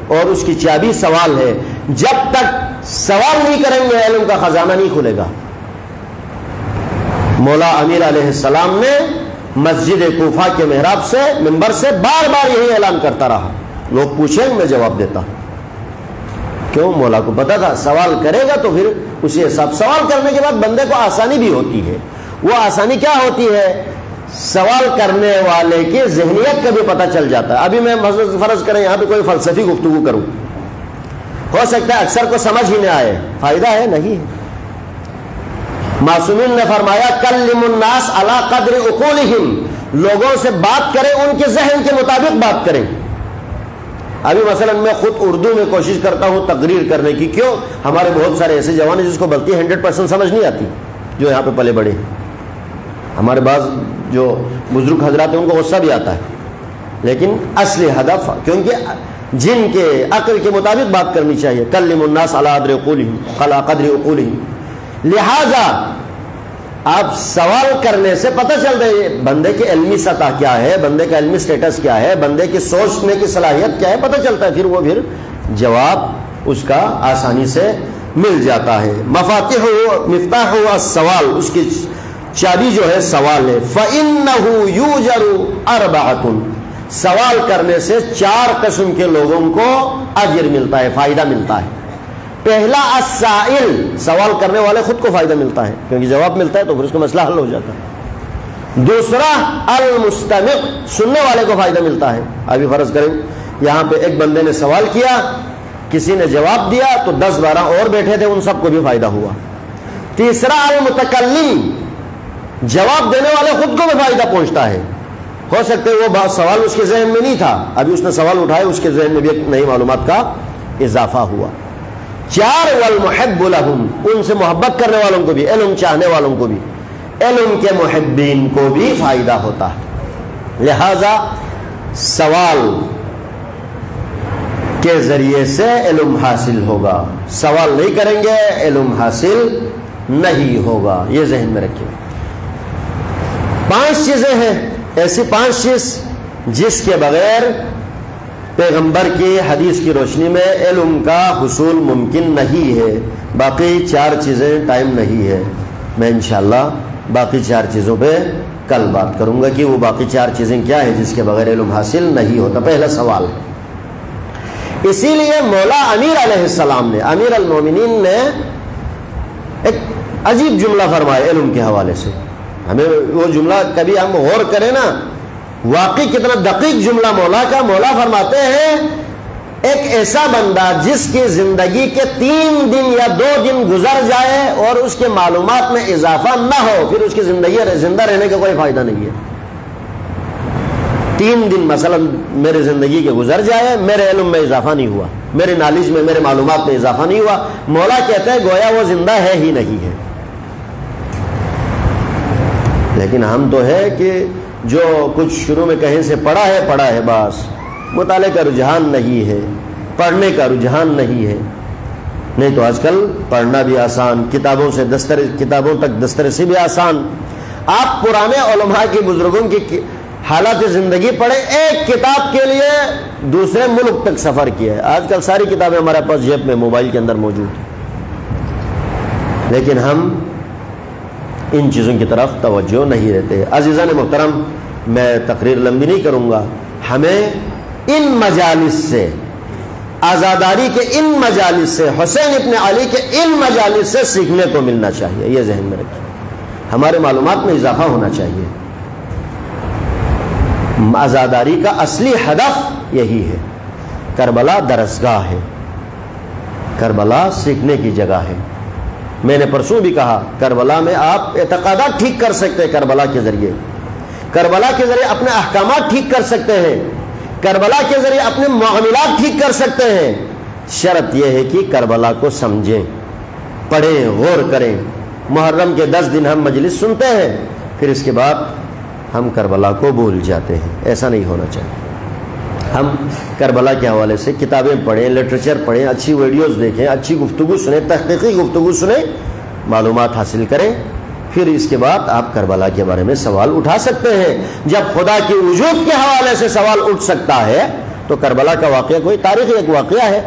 اور اس کی چابی سوال ہے. جب تک سوال نہیں کریں گے علم کا خزانہ نہیں کھلے گا. مولا امیر علیہ السلام نے مسجد کوفہ کے محراب سے، منبر سے بار بار یہی اعلان کرتا رہا، لوگ پوچھیں میں جواب دیتا. کیوں؟ مولا کو پتا تھا سوال کرے گا تو پھر اسی حساب. سوال کرنے کے بعد بندے کو آسانی بھی ہوتی ہے. وہ آسانی کیا ہوتی ہے؟ سوال کرنے والے کی ذہنیت کا بھی پتہ چل جاتا ہے. ابھی میں فرض کریں یہاں پہ کوئی فلسفی گفتگو کروں، ہو سکتا ہے اکثر کو سمجھ ہی نہ آئے. فائدہ ہے؟ نہیں ہے. معصومین نے فرمایا کلم الناس علی قدر عقولہم، لوگوں سے بات کریں ان کے ذہن کے مطابق بات کریں. ابھی مثلا میں خود اردو میں کوشش کرتا ہوں تقریر کرنے کی. کیوں؟ ہمارے بہت سارے ایسے جوان ہیں جس کو بلکہ 100% سمجھ نہیں آتی، جو یہاں پہ پلے بڑے. ہمارے بعض جو بزرگ حضرات ہیں ان کو غصہ بھی آتا ہے، لیکن اصل ہدف، کیونکہ جن کے عقل کے مطابق بات کرنی چاہیے. کلم الناس علی قدر عقولہم. لہذا آپ سوال کرنے سے پتہ چلتا ہے بندے کی علمی سطح کیا ہے، بندے کا علمی سٹیٹس کیا ہے، بندے کی سوچنے کی صلاحیت کیا ہے، پتہ چلتا ہے. پھر جواب اس کا آسانی سے مل جاتا ہے. مفتاح السوال، اس کی چابی جو ہے سوال ہے. فَإِنَّهُ يُوجَرُ أَرْبَعَةٌ، سوال کرنے سے 4 قسم کے لوگوں کو اجر ملتا ہے، فائدہ ملتا ہے. پہلا السائل، سوال کرنے والے خود کو فائدہ ملتا ہے کیونکہ جواب ملتا ہے تو پھر اس کا مسئلہ حل ہو جاتا ہے. دوسرا المستمع، سننے والے کو فائدہ ملتا ہے. ابھی فرض کریں یہاں پہ ایک بندے نے سوال کیا، کسی نے جواب دیا تو 10-12 اور بیٹھے تھے، ان سب کو بھی فائدہ ہوا. تیسرا المتکلم، جواب دینے والے خود کو بھی فائدہ پہنچتا ہے. ہو سکتا ہے وہ سوال اس کے ذہن میں نہیں تھا، ابھی اس نے سوال اٹھایا، اس کے ذہن میں بھی ایک نئی معلومات کا اضافہ ہوا. 4 والمحب لہم، ان سے محبت کرنے والوں کو بھی، علم چاہنے والوں کو بھی، علم کے محبین کو بھی فائدہ ہوتا ہے. لہذا سوال کے ذریعے سے علم حاصل ہوگا. سوال نہیں کریں گے علم حاصل نہیں ہوگا. یہ ذہن میں رکھیں. 5 چیزیں ہیں، ایسی 5 چیز جس کے بغیر پیغمبر کی حدیث کی روشنی میں علم کا حصول ممکن نہیں ہے. باقی 4 چیزیں ٹائم نہیں ہے. میں انشاءاللہ باقی 4 چیزوں پہ کل بات کروں گا کہ وہ باقی 4 چیزیں کیا ہیں جس کے بغیر علم حاصل نہیں ہوتا. پہلا سوال ہے. اسی لیے مولا امیر علیہ السلام نے، امیر المومنین نے ایک عجیب جملہ فرمایا علم کے حوالے سے. ہمیں وہ جملہ کبھی ہم غور کریں نا، واقعی کتنا دقیق جملہ مولا کا. مولا فرماتے ہیں ایک ایسا بندہ جس کی زندگی کے 3 دن یا 2 دن گزر جائے اور اس کے معلومات میں اضافہ نہ ہو، پھر اس کی زندگی زندہ رہنے کا کوئی فائدہ نہیں ہے. 3 دن مثلا میرے زندگی کے گزر جائے، میرے علم میں اضافہ نہیں ہوا، میرے نالج میں، میرے معلومات میں اضافہ نہیں ہوا، مولا کہتے ہیں گویا وہ زندہ ہے ہی نہیں ہے. لیکن ہم تو ہے کہ جو کچھ شروع میں کہیں سے پڑھا ہے بس، مطالعے کا رجحان نہیں ہے، پڑھنے کا رجحان نہیں ہے. نہیں تو آج کل پڑھنا بھی آسان، کتابوں تک دسترسی بھی آسان. آپ پرانے علماء کی، بزرگوں کی حالات زندگی پڑھیں، ایک کتاب کے لیے دوسرے ملک تک سفر کیا ہے. آج کل ساری کتابیں ہمارے پاس جیب میں، موبائل کے اندر موجود ہیں. لیکن ہم ان چیزوں کی طرف توجہ نہیں دیتے. عزیزان محترم، میں تقریر لمبی نہیں کروں گا. ہمیں ان مجالس سے، آزاداری کے ان مجالس سے، حسین ابن علی کے ان مجالس سے سیکھنے کو ملنا چاہیے. یہ ذہن میں رکھیں. ہمارے معلومات میں اضافہ ہونا چاہیے. عزاداری کا اصلی ہدف یہی ہے. کربلا درسگاہ ہے، کربلا سیکھنے کی جگہ ہے. میں نے پرسوں بھی کہا کربلا میں آپ اعتقادات ٹھیک کر سکتے ہیں، کربلا کے ذریعے، کربلا کے ذریعے اپنے احکامات ٹھیک کر سکتے ہیں، کربلا کے ذریعے اپنے معاملات ٹھیک کر سکتے ہیں. شرط یہ ہے کہ کربلا کو سمجھیں، پڑھیں، غور کریں. محرم کے 10 دن ہم مجلس سنتے ہیں، پھر اس کے بعد ہم کربلا کو بھول جاتے ہیں. ایسا نہیں ہونا چاہیے. ہم کربلا کے حوالے سے کتابیں پڑھیں، لٹریچر پڑھیں، اچھی ویڈیوز دیکھیں، اچھی گفتگو سنیں، تحقیقی گفتگو سنیں، معلومات حاصل کریں. پھر اس کے بعد آپ کربلا کے بارے میں سوال اٹھا سکتے ہیں. جب خدا کی وجود کے حوالے سے سوال اٹھ سکتا ہے تو کربلا کا واقعہ کوئی تاریخی ایک واقعہ ہے.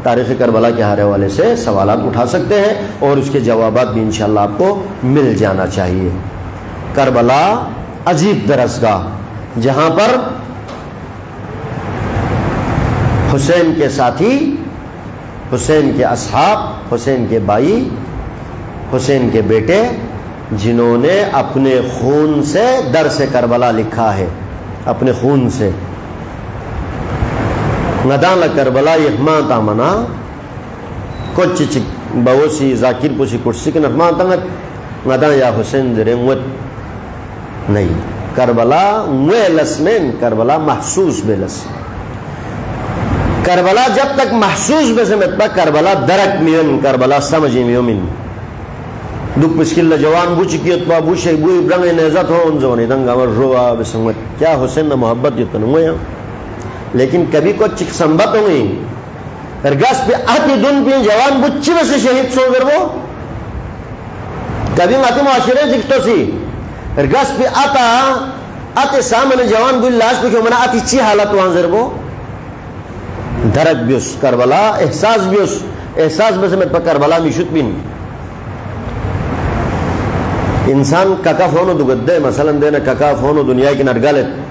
تاریخ کربلا کے حوالے سے سوالات اٹھا سکتے ہیں اور اس کے جوابات بھی انشاءاللہ آپ کو مل جانا چاہیے. کربلا عجیب درسگاہ، جہاں پر حسین کے ساتھی، حسین کے اصحاب، حسین کے بھائی، حسین کے بیٹے، جنہوں نے اپنے خون سے درس کربلا لکھا ہے، اپنے خون سے. ندان کربلا یخما تامنا کچھ چک بوسی ذاکر پوسی کٹسی نفما تنگ ندان یا حسین درمت نہیں. کربلا ویلس میں کربلا محسوس بیلس. کربلا جب تک محسوس بے سمت پا کربلا درک میون، کربلا سمجھی میومن. دک پسکل جوان بوچ کیت پا بوشی بوئی برنگ نیزت ہو انزونی دنگا وروا بسمت کیا حسین محبت یتن ہویا. لیکن کبھی کو چک سنبت ہوئی ارگاس پہ آتی دن پہ جوان بچی بس شہید سو گر وہ کبھی ماتی معاشرے جکتو سی ارگاس پہ آتے سامنے جوان بوئی لاش پہ کیوں منا آتی چی حالت وہاں ذر وہ درک بیوس کربلا احساس بیوس احساس بس میں پا کربلا میشت بین. انسان ککف ہونو دو گدے مثلا دینا ککف ہونو دنیا کی نرگالت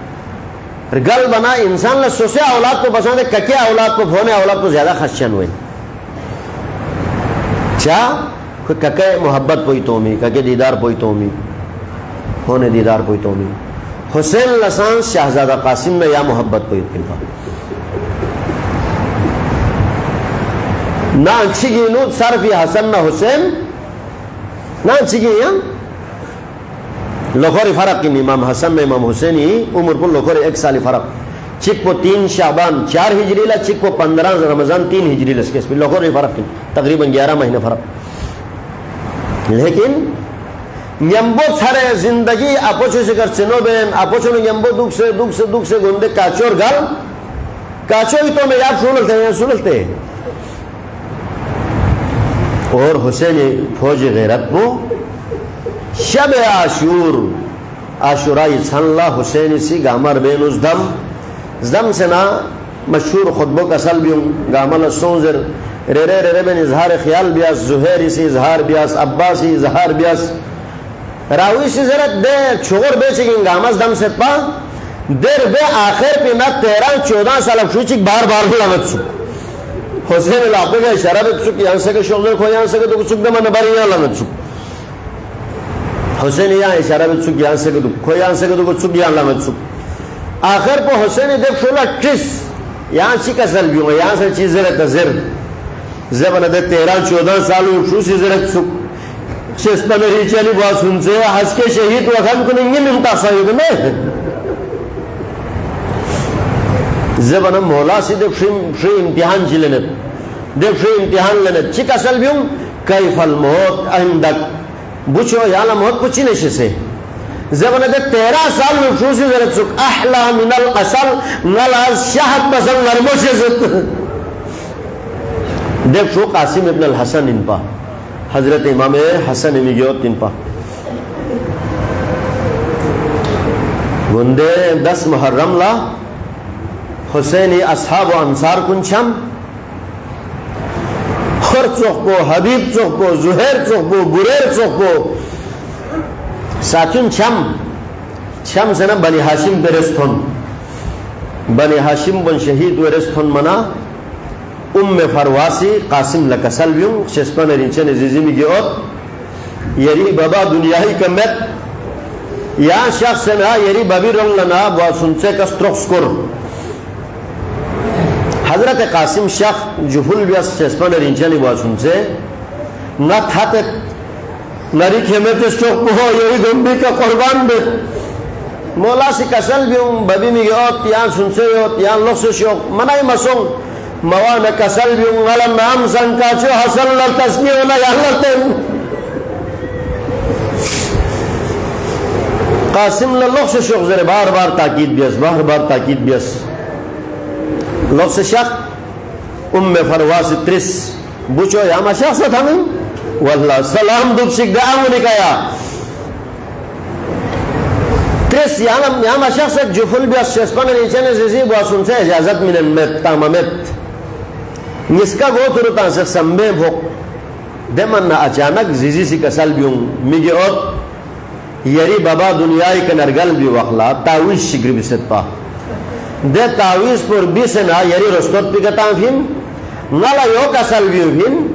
گل بنا انسان نے سوسے اولاد کو پسند ہے، ککے اولاد کو پھونے اولاد کو زیادہ خشن ہوئے. چاہ ککے محبت پوئی تومی، ککے دیدار پوئی تومی، پھونے دیدار پوئی تومی. حسین لسان شہزادہ قاسم میں یا محبت پوئی تلپا نہ اچھی گینو صرف یہ حسن نہ حسین نہ اچھی گینو لوخوری فرق کی امام حسن میں امام حسینی عمر پر لوخوری 1 سالی فرق. چک کو 3 شعبان 4 ہجری لا، چک کو 15 رمضان 3 ہجری لس کے اس پر لوخوری فرق کی تقریباً 11 مہینے فرق. لیکن یمبو سارے زندگی اپوچو سے کر سنو بین اپوچو نے یمبو دکھ سے گندے کاچور گل کاچو ہی تو میں یاد سنلتے ہیں. اور حسین فوج غیرت کو شب عاشور عاشورائی چھن اللہ حسین سی گامر بین اس دم سے نا مشہور خطبوں کا سل بیوں گامل سونزر رے بین اظہار خیال بیاس زہیری سی اظہار بیاس عباسی اظہار بیاس راوی سی زرت دے چھوڑ بے چکیں گامز دم سے پا دیر بے آخر پہ نا 13-14 سال شوچک بار لامت سک حسین علاقے کا اشارہ بے سک یہاں سے کہ شوزر کھو یہاں سے کہ تو سک دے من باری یہاں لامت سک حسین یہاں اشارہ بے سک یہاں سے کہ تو کھو یہاں سے کہ تو سک یہاں لامت سک آخر پہ حسین دیکھ شولا ٹس یہاں چی کا سل بیوں یہاں سے چیز زرت زر زبن دے 13-14 سال شو سی زرت سک شسپا میری چلی بہت سن سے حس کے شہید وقت کو نہیں ملتا صحیح میں زبن مولا سی دیکھ شری امتحان چی لنت دیکھ شری امتحان لنت چک اصل بیوں کیف الموت اندک بچو یالا موت پچی نشے سے زبن دے 13 سال میں شو سی زرت سک احلا من الاصل نلاز شاہد پسند نرمو سے زت دیکھ شو قاسم ابن الحسن ان پا حضرت امام حسن امیگیوت ان پا گندے 10 محرم لا حسینی اصحاب و انصار کن چھم خر چوخ کو حبیب چوخ کو زہیر چوخ کو بریر چوخ کو ساتھن چھم سے نا بنی حاشم پہ رستھن بنی حاشم بن شہید و رستھن منا ام فرواسی قاسم لکسل بیوں شسپن رینچن عزیزی میں گئوت یری بابا دنیاہی کمت یا شخص نا یری بابی رنگ لنا با سنچے کسترخ کر حضرت قاسم شیخ جفل بیاس چسپن رینچانی با سنچے نہ تھاتے نری کھیمتش چوک پہو یری گنبی کا قربان بیت مولا سی کسل بیوں بابی میگی اوت یان سنچے اوت یان لخص شوق منائی مسون موان کسل بیوں غلا نام سنکاچو حسن لرتسمیونا یا لرتن قاسم لخص شوق زر بار بار تاکید بیس بار بار تاکید بیس لخص شخ فرواز ترس بوچو یا ما شخص تھامن والله سلام دک شک دعاو نکایا ترس یا ما شخص جفل بیس شسپن نیچن زیزی بواسون سے اجازت من المت تامامت نسکا گو ترتا سے سمبے بھوک دیمن اچانک زیزی سی کسل بیوں میگی اوت یری بابا دنیای کنرگل بی وخلا تاویز شکر بیست پا دے تاویز پر بیسنا یری رستوت پی کتان فین نالا یو کسل بیو فین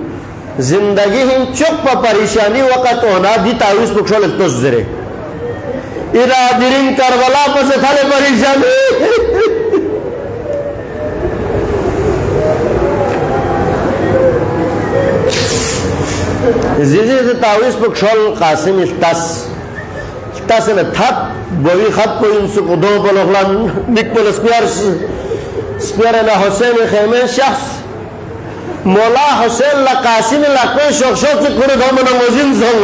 زندگی ہن چک پا پریشانی وقت ہونا دی تاویز پر کھول اتوز زرے ارادرین کربلا پس تھالے پریشانی زیزی سے تاویز پر کھول قاسم تاسن تھات بوی خط کو انسو کو دو پلوخلان نکپل سپیرنا حسین خیمے شخص مولا حسین لقاسم لقوی شوق شوق سے کرد ہمنا موزین سنگ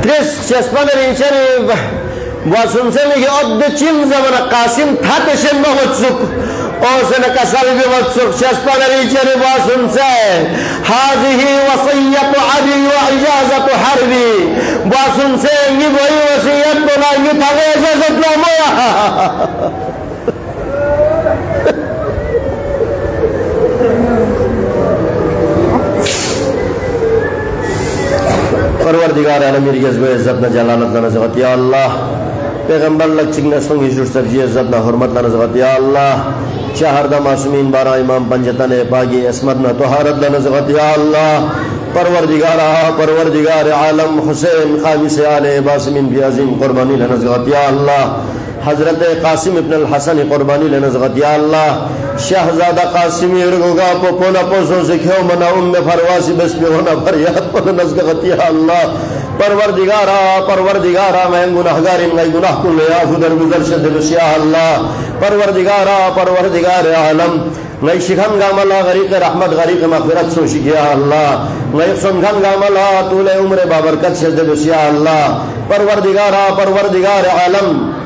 تریس چسپن رینچن واسن سے لگی اد چیم زمنا قاسم تھات شن محمد سک اوسن کسل بھی واتسوک چسپن رینچن واسن سے حاضی وصیت عبی و اجازت حربی واسن سے یہ وہی وصیت بنا یہ تھا اجازت نامویا پروردگار عالم ریاض و عزت نہ جلالت نہ نزغت یا اللہ پیغمبر لگ چکن سنگ حضور سبجی عزت نہ حرمت نہ نزغت یا اللہ چہردہ معصومین بارہ امام پنجتن پاگی اسمت نہ طہارت نہ نزغت یا اللہ پروردگار عالم حسین خامس آل باسمین بھی عظیم قربانی نہ نزغت یا اللہ حضرت قاسم ابن الحسن قربانی لنزغت یا اللہ شہزادہ قاسمی ارگوگا پو پونا پوسوں سے کھو منا ام فرواسی بس پہ ہونا فریاد پو نزغت یا اللہ پروردگارا میں گناہگار میں گناہ کل یا خدر گزر شد بس یا اللہ پروردگار عالم میں شکھن گاملا غریق رحمت غریق مغفرت سو شک یا اللہ میں سنگھن گاملا طول عمر بابرکت شد بس یا اللہ پروردگار عالم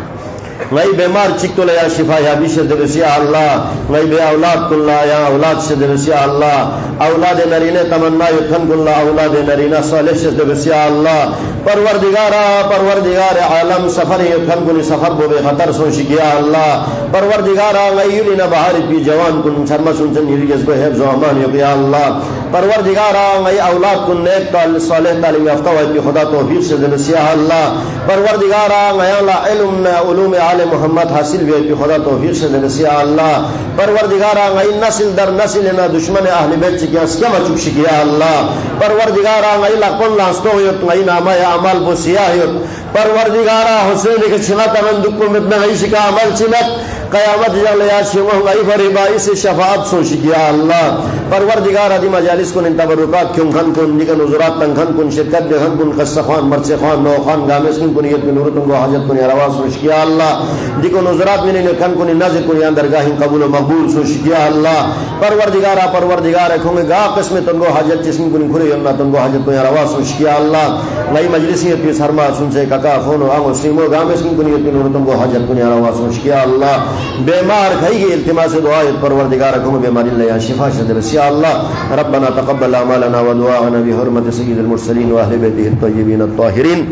غی بیمار چکتو لیا شفا یا بیشت دلس یا اللہ غی بے اولاد کن لا یا اولاد شد دلس یا اللہ اولاد نرین تمنا یتخن کن لا اولاد نرین صالح شد دلس یا اللہ پروردگار عالم سفر یتخن کن سفر بو بے خطر سوشک یا اللہ پروردگار غی یلین بہار پی جوان کن سرما سنسن یریز کو حفظ و امان یق یا اللہ پروردگار غی اولاد کن نیک صالح تعلیم یافتہ و خدا توفیق شد دلس یا اللہ پروردگار غی اللہ علوم عالم محمد حاصل بھی پی خدا توفیق سے دلسی اللہ پروردگارا غی نسل در نسل نا دشمن اہل بیت چکی اسکم چک شکی اللہ پروردگارا غی لقن لانستو ہویت غی نامہ عمال بو سیاہ ہویت پروردگارا حسین کے چھنات من دکو متنا غی شکا عمل چھنات قیامت جل یا شیوہ غی فریبائی سے شفاعت سو شکی اللہ پروردگارا دی مجالس کن ان تبرکات کیوں کھن کن دیکن حضورات تن کھن کن شرکت دے کھن کن قصہ خان مرچ خان نو خان گامس کن کن یت نورتن کو حاجت کن رواز سو شکی اللہ دیکھو نظرات میں نے کھن کن نازل کن یا درگاہ قبول و مقبول سو شکیا اللہ پروردگارا کھونگے گا قسم تنگو حاجت جسم کن کھرے یمنا تنگو حاجت کن روا سو شکیا اللہ نئی مجلسیت پی سرما سن سے ککا خونو آنگو سلیمو گا قسم کن یت نور تنگو حاجت کن روا سو شکیا اللہ بیمار کھائی گی التماس دعایت پروردگارا کھونگے بیماری اللہ شفا شد رسیا اللہ ربنا تقبل اعمالنا و دعانا بحرمت سید المرسلین و اہل بیتہ الطیبین الطاہرین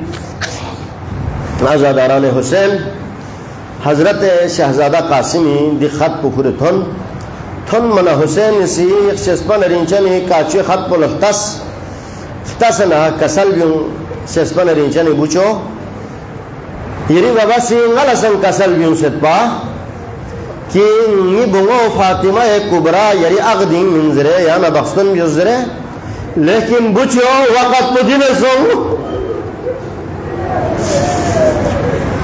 آزاداران حسین حضرت شہزادہ قاسمی دی خط پکھر تھن من حسین سی شسپن رینچنی کاچی خط پل اختصنا کسل بیون شسپن رینچنی بوچو یری بابا سی غلسن کسل بیون ستپا کہ نی بنگو فاطمہ کبرا یری اغدین منزرے یا نبخستن بیوزرے لیکن بچو وقت پہ دل سو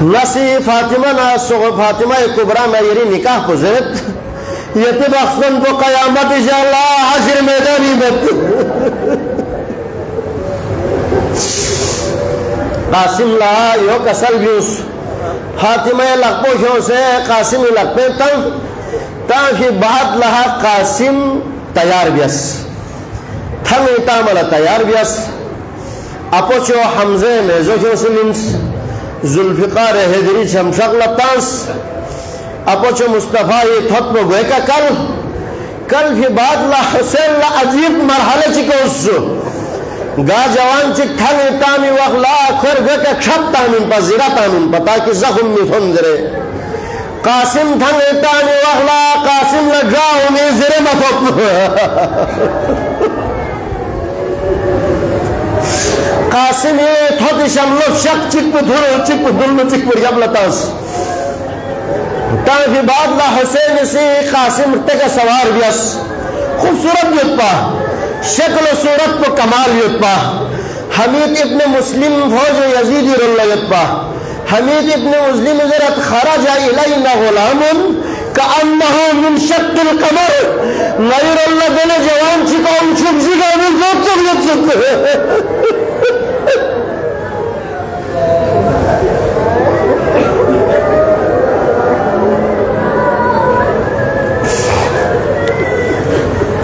نسی فاطمہ ناسو فاطمہ کبرا میں یری نکاح پزت یتی بخصن کو قیامت انشاءاللہ حشر میدانی بت قاسم لا یو کسل بیوس فاطمہ لگ پوشوں سے قاسم لگ پہ تاکہ بعد لہا قاسم تیار بیس تھنگ تامل تیار بیس اپوچو حمزے میں زوجو سلنس ذوالفقار حیدری شمشق لطانس اپوچو مصطفیٰ یہ تھوت پہ گوئے کا کل پھر بعد لا حسین لا عجیب مرحلے چکو اس گا جوان چک تھنگ تامی وقت لا کھر گوئے کا کھپ تامین پا زیرہ تامین پا تاکہ زخم میں تھنزرے قاسم تھنگ تامی وقت لا قاسم لگاؤ میں زیرے مطب قاسم یہ تھوٹی شملو شک چک پہ دھرو چک پہ دلو چک پہ جب لتاس تاکہ بعد لا حسین سے قاسم تک سوار بیس خوبصورت یوت پا شکل و صورت پہ کمال یوت پا حمید ابن مسلم فوج یزیدی رلہ یوت پا حمید ابن مسلم ذرت خرج الینا غلام کأنہو من شک القمر غیر اللہ دل جوان چکا ان چھک جگہ من زود سک یت سک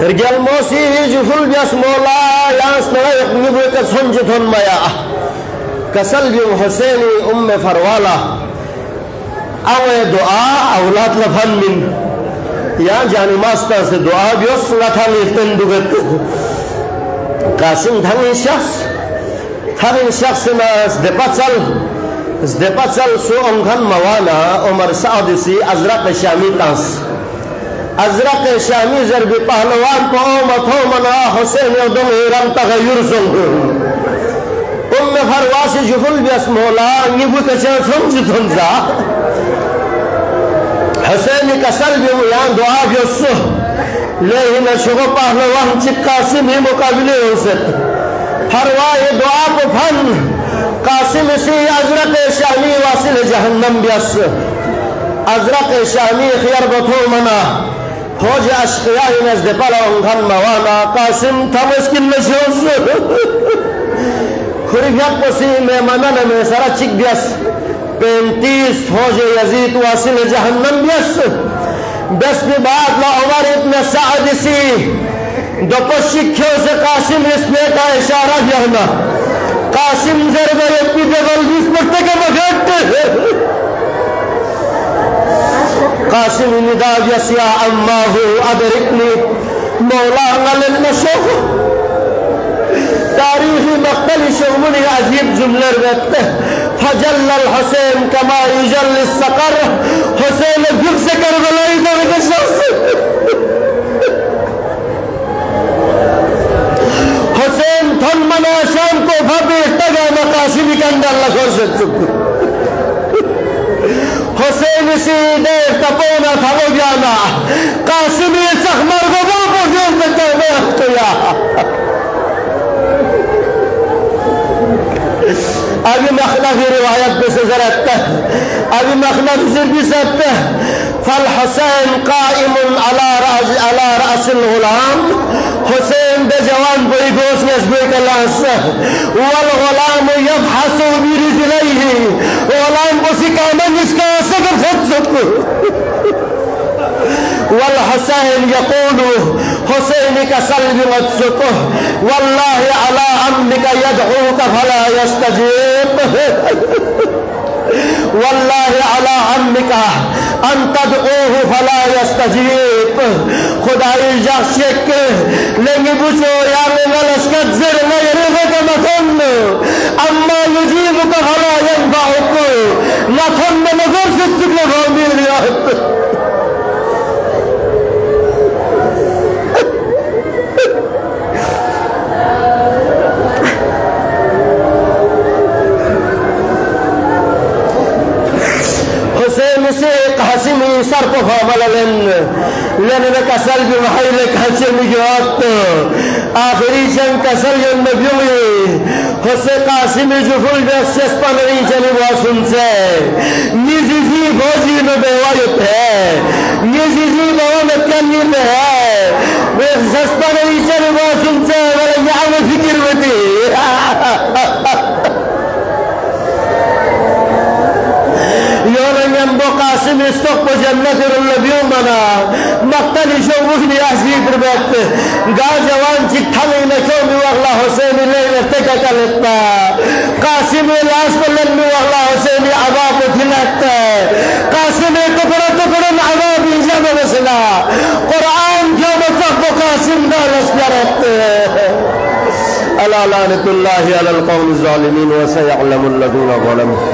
رجال موسی جفل بیس مولا یانس نغی اقنبو کسن جتن میا کسل بیو حسینی ام فروالا اوے دعا اولاد لفن من یا جانی ماستا سے دعا بیوس لطا لیتن دوگت قاسم دھنگی شخص نا ازدپا چل سو انگھن موانا عمر سعودی ازرق شامی تانس ازرق شامی ضرب پہلوان پہ اومت ہو منا حسین یودن ایران تغیر سنگ ام فرواسی جفل بیس مولا نیبو کچھے سمجھ تھنزا حسین کسل بیو یان دعا بیوسو لیہن شگو پہلوان چک قاسم ہی مقابلے ہو سکت فروائی دعا پہ پھن قاسم سی ازرق شامی واصل جہنم بیس ازرق شامی خیر بطو منا فوج اشقیائی نزد پلا انگھن موانا قاسم تھمسکن نشوز خریفیت پسی میں منن میں سرا چک بیس 35 فوج یزید واصل جہنم بیس بس بھی بعد لا عمر ابن سعد سی دو پشکھیوں سے قاسم اس میں کا اشارہ جہنا قاسم ضربہ اپنی دیول بیس پڑھتے کے بغیرت قاسم نداء یسیا اماہو ادرکنی مولا غلل نشوف تاریخی مقتل شغمنی عجیب جملہ رہتے فجل الحسین کما یجل السقر حسین گھر سے کربلائی کو بکشن حسین تھن منا شام کو بھبیشتا گا مقاسمی کا اندر اللہ خورشت سکر حسین سی دیر تپونا تھا وہ جانا قاسمی سخمر کو وہ پوچھو سکتا ہے میں اختیا ابھی مخلفی روایت پہ سے ذرات ہے ابھی مخلفی سے بھی سکتا ہے فالحسین قائم على رأس الغلام حسین بے جوان بڑی گوش نشبے کا لانسا والغلام یبحث برجلیہ غلام کو سکامن اس کا سکر خود سکو والحسین یقول حسین کا سلب مدسکو واللہ علی عمک یدعوک فلا یستجیب واللہ علی عمک ان تدعوه فلا يستجيب خدای جاشک لنگی بچو یا من الاسکت زر نیرغک مکن اما یجیبک فلا ينفعک لکن نگر سسک لغامیر ریاحت قاسمی سر کو فامل لن کا سلب محیل کھچے مجھوات آخری جنگ کا سرجن نبیوی حسے قاسمی جفل بیس چسپن ریچنی واسن سے نیزیزی بوزی نبیوائیت ہے نیزیزی بوامت کنی میں ہے بیس چسپن ریچنی واسن سے ولی یعو فکر بتی يوم قاسم يستقب جنة النبيون منا مقتل يشوفني أحسيد ربط قال جوان جتحمي نشومي والله حسين الليل ارتكك لطا قاسم الأسف لنمي والله حسين عذاب تلت قاسم تقرأ عذاب جمع بسنا قرآن يوم صحب قاسم قال اسلرت ألا لعنة الله على القوم الظالمين وسيعلم الذين ظلموا